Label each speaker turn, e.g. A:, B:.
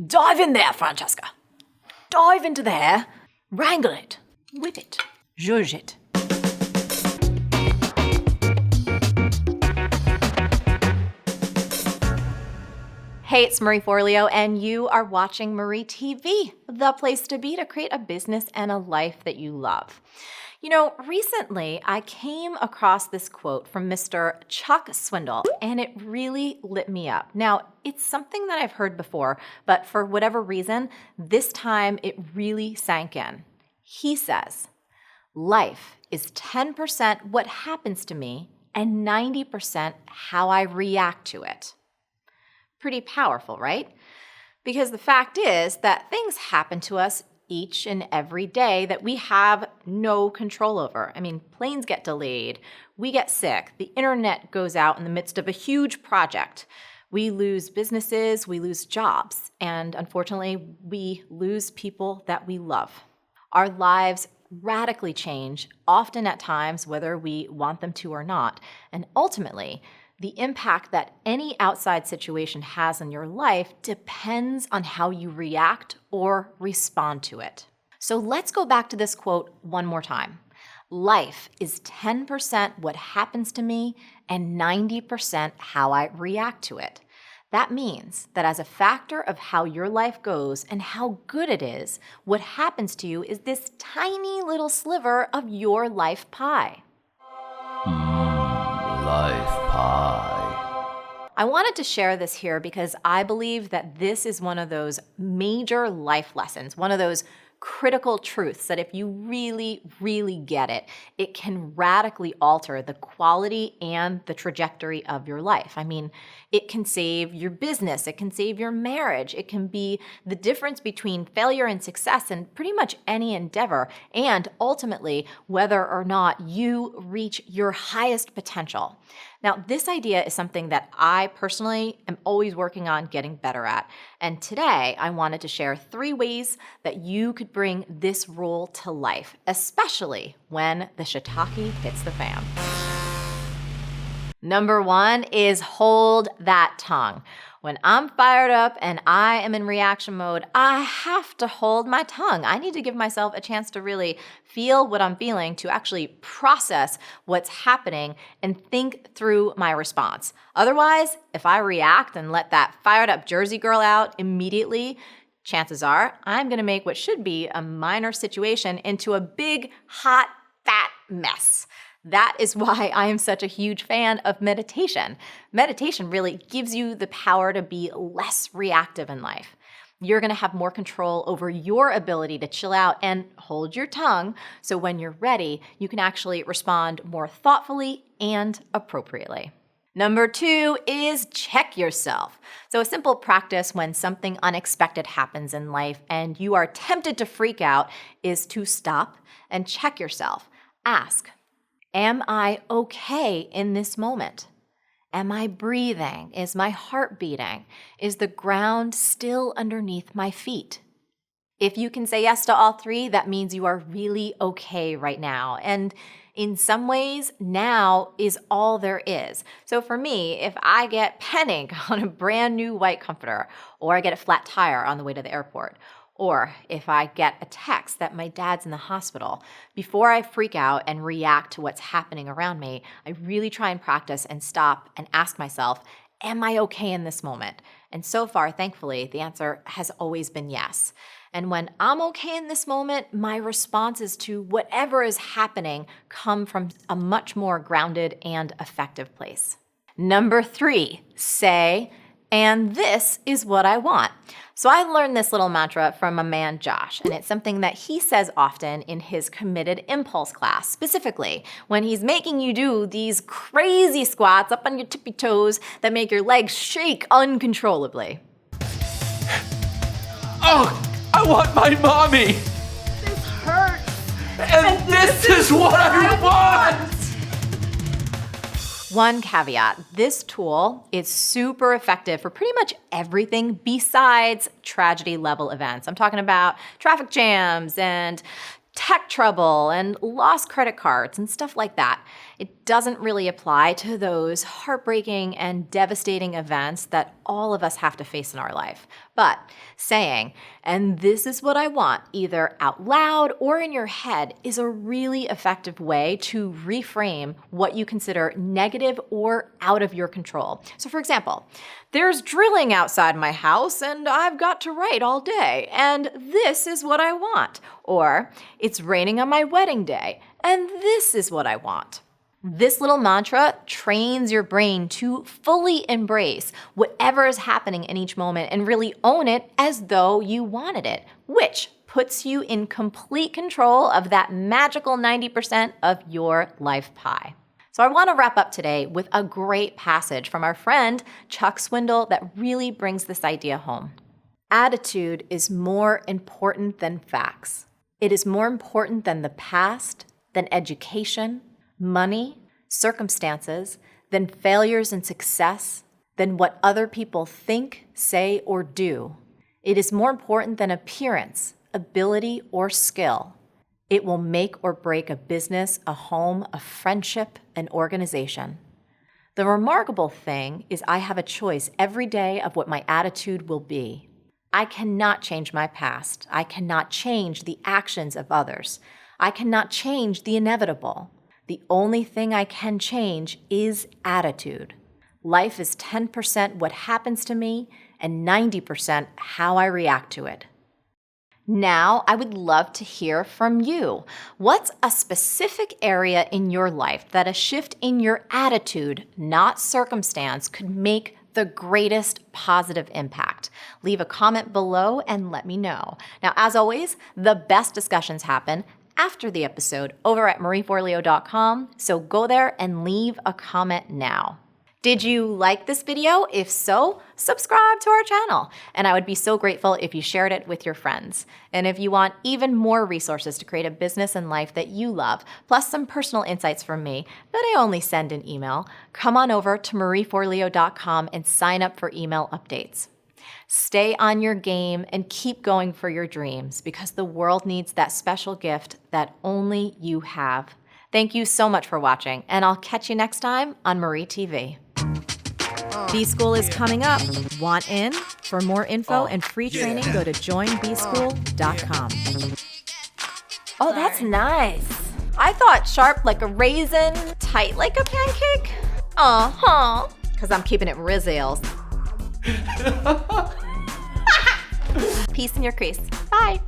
A: Dive in there, Francesca. Dive into the hair, wrangle it, whip it, zhuzh it. Hey, it's Marie Forleo, and you are watching Marie TV, the place to be to create a business and a life that you love. You know, recently I came across this quote from Mr. Chuck Swindoll, and it really lit me up. Now, it's something that I've heard before, but for whatever reason, this time it really sank in. He says, "Life is 10% what happens to me and 90% how I react to it." Pretty powerful, right? Because the fact is that things happen to us each and every day that we have no control over. I mean, planes get delayed, we get sick, the internet goes out in the midst of a huge project. We lose businesses, we lose jobs, and unfortunately, we lose people that we love. Our lives radically change, often at times, whether we want them to or not, and ultimately, the impact that any outside situation has in your life depends on how you react or respond to it. So let's go back to this quote one more time. Life is 10% what happens to me and 90% how I react to it. That means that as a factor of how your life goes and how good it is, what happens to you is this tiny little sliver of your life pie.
B: Life pie.
A: I wanted to share this here because I believe that this is one of those major life lessons, one of those critical truths that if you really, really get it, it can radically alter the quality and the trajectory of your life. I mean, it can save your business, it can save your marriage, it can be the difference between failure and success in pretty much any endeavor, and ultimately, whether or not you reach your highest potential. Now, this idea is something that I personally am always working on getting better at. And today, I wanted to share 3 ways that you could bring this rule to life, especially when the shiitake hits the fan. Number 1 is hold that tongue. When I'm fired up and I am in reaction mode, I have to hold my tongue. I need to give myself a chance to really feel what I'm feeling, to actually process what's happening and think through my response. Otherwise, if I react and let that fired up Jersey girl out immediately, chances are I'm going to make what should be a minor situation into a big, hot, fat mess. That is why I am such a huge fan of meditation. Meditation really gives you the power to be less reactive in life. You're going to have more control over your ability to chill out and hold your tongue, so when you're ready, you can actually respond more thoughtfully and appropriately. Number 2 is check yourself. So a simple practice when something unexpected happens in life and you are tempted to freak out is to stop and check yourself. Ask, am I okay in this moment? Am I breathing? Is my heart beating? Is the ground still underneath my feet? If you can say yes to all 3, that means you are really okay right now. And in some ways, now is all there is. So for me, if I get panic on a brand new white comforter, or I get a flat tire on the way to the airport, or if I get a text that my dad's in the hospital, before I freak out and react to what's happening around me, I really try and practice and stop and ask myself, am I okay in this moment? And so far, thankfully, the answer has always been yes. And when I'm okay in this moment, my responses to whatever is happening come from a much more grounded and effective place. Number 3, say, and this is what I want. So I learned this little mantra from my man Josh, and it's something that he says often in his committed impulse class, specifically when he's making you do these crazy squats up on your tippy toes that make your legs shake uncontrollably.
B: Oh, I want my mommy!
A: This hurts.
B: And this is what I want!
A: One caveat, this tool is super effective for pretty much everything besides tragedy level events. I'm talking about traffic jams and tech trouble and lost credit cards and stuff like that. It doesn't really apply to those heartbreaking and devastating events that all of us have to face in our life. But saying, "and this is what I want," either out loud or in your head, is a really effective way to reframe what you consider negative or out of your control. So for example, "There's drilling outside my house and I've got to write all day, and this is what I want." Or, "It's raining on my wedding day, and this is what I want." This little mantra trains your brain to fully embrace whatever is happening in each moment and really own it as though you wanted it, which puts you in complete control of that magical 90% of your life pie. So I want to wrap up today with a great passage from our friend Chuck Swindoll that really brings this idea home. "Attitude is more important than facts. It is more important than the past, than education, money, circumstances, than failures and success, than what other people think, say, or do. It is more important than appearance, ability, or skill. It will make or break a business, a home, a friendship, an organization. The remarkable thing is I have a choice every day of what my attitude will be. I cannot change my past. I cannot change the actions of others. I cannot change the inevitable. The only thing I can change is attitude. Life is 10% what happens to me and 90% how I react to it." Now, I would love to hear from you. What's a specific area in your life that a shift in your attitude, not circumstance, could make the greatest positive impact? Leave a comment below and let me know. Now, as always, the best discussions happen after the episode over at marieforleo.com, so go there and leave a comment now. Did you like this video? If so, subscribe to our channel. And I would be so grateful if you shared it with your friends. And if you want even more resources to create a business and life that you love, plus some personal insights from me that I only send in email, come on over to marieforleo.com and sign up for email updates. Stay on your game and keep going for your dreams because the world needs that special gift that only you have. Thank you so much for watching, and I'll catch you next time on Marie TV. B-School is coming up. Want in? For more info and free training, go to joinbschool.com. Oh, that's nice. I thought sharp like a raisin, tight like a pancake. Uh-huh. Because I'm keeping it Rizales. Peace in your crease. Bye.